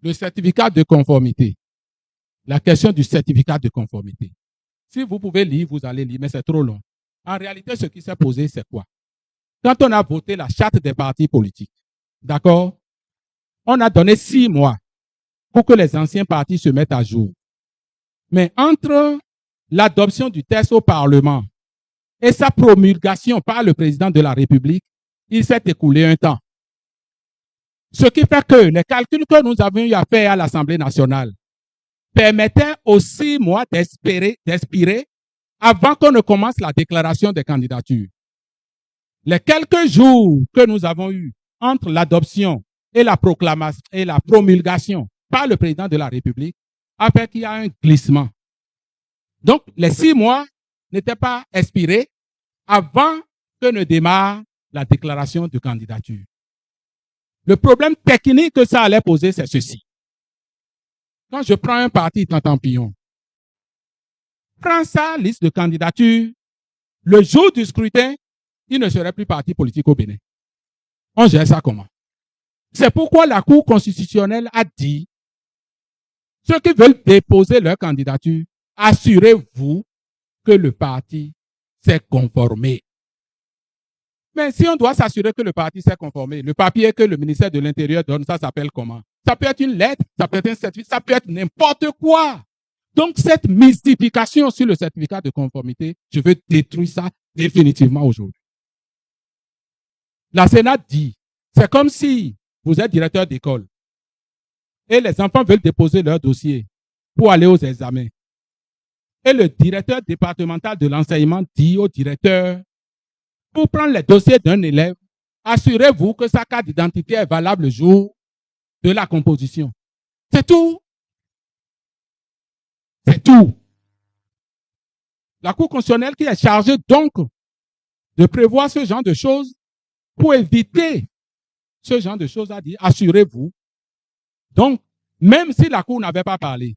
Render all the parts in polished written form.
Le certificat de conformité. La question du certificat de conformité. Si vous pouvez lire, vous allez lire, mais c'est trop long. En réalité, ce qui s'est posé, c'est quoi? Quand on a voté la charte des partis politiques, d'accord, on a donné 6 mois pour que les anciens partis se mettent à jour. Mais entre l'adoption du texte au Parlement et sa promulgation par le président de la République, il s'est écoulé un temps. Ce qui fait que les calculs que nous avions eu à faire à l'Assemblée nationale permettaient aux 6 mois d'expirer avant qu'on ne commence la déclaration des candidatures. Les quelques jours que nous avons eus entre l'adoption et la proclamation et la promulgation par le président de la République a fait qu'il y a un glissement. Donc, les 6 mois n'étaient pas expirés avant que ne démarre la déclaration de candidature. Le problème technique que ça allait poser, c'est ceci. Quand je prends un parti Tantampillon, prends sa liste de candidature, le jour du scrutin, il ne serait plus parti politique au Bénin. On gère ça comment? C'est pourquoi la Cour constitutionnelle a dit, ceux qui veulent déposer leur candidature, assurez-vous que le parti s'est conformé. Mais si on doit s'assurer que le parti s'est conformé, le papier que le ministère de l'Intérieur donne, ça s'appelle comment? Ça peut être une lettre, ça peut être un certificat, ça peut être n'importe quoi. Donc, cette mystification sur le certificat de conformité, je veux détruire ça définitivement aujourd'hui. La Sénat dit, c'est comme si vous êtes directeur d'école et les enfants veulent déposer leur dossier pour aller aux examens. Et le directeur départemental de l'enseignement dit au directeur, pour prendre les dossiers d'un élève, assurez-vous que sa carte d'identité est valable le jour de la composition. C'est tout. C'est tout. La Cour constitutionnelle qui est chargée donc de prévoir ce genre de choses pour éviter ce genre de choses a dit, assurez-vous. Donc, même si la Cour n'avait pas parlé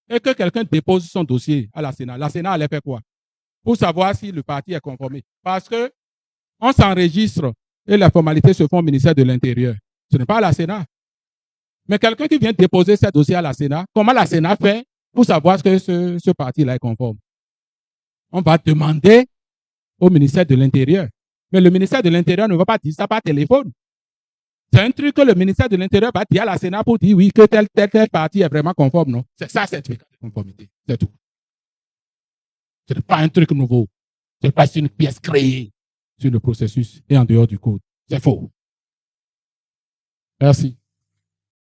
et que quelqu'un dépose son dossier à la Sénat allait faire quoi? Pour savoir si le parti est conformé. Parce que on s'enregistre et les formalités se font au ministère de l'Intérieur. Ce n'est pas à la Sénat. Mais quelqu'un qui vient déposer ce dossier à la Sénat, comment la Sénat fait pour savoir que ce parti-là est conforme? On va demander au ministère de l'Intérieur. Mais le ministère de l'Intérieur ne va pas dire ça par téléphone. C'est un truc que le ministère de l'Intérieur va dire à la Sénat pour dire oui, que tel parti est vraiment conforme, non? C'est ça, certificat de conformité. C'est tout. Ce n'est pas un truc nouveau. Ce n'est pas une pièce créée sur le processus et en dehors du code. C'est faux. Merci.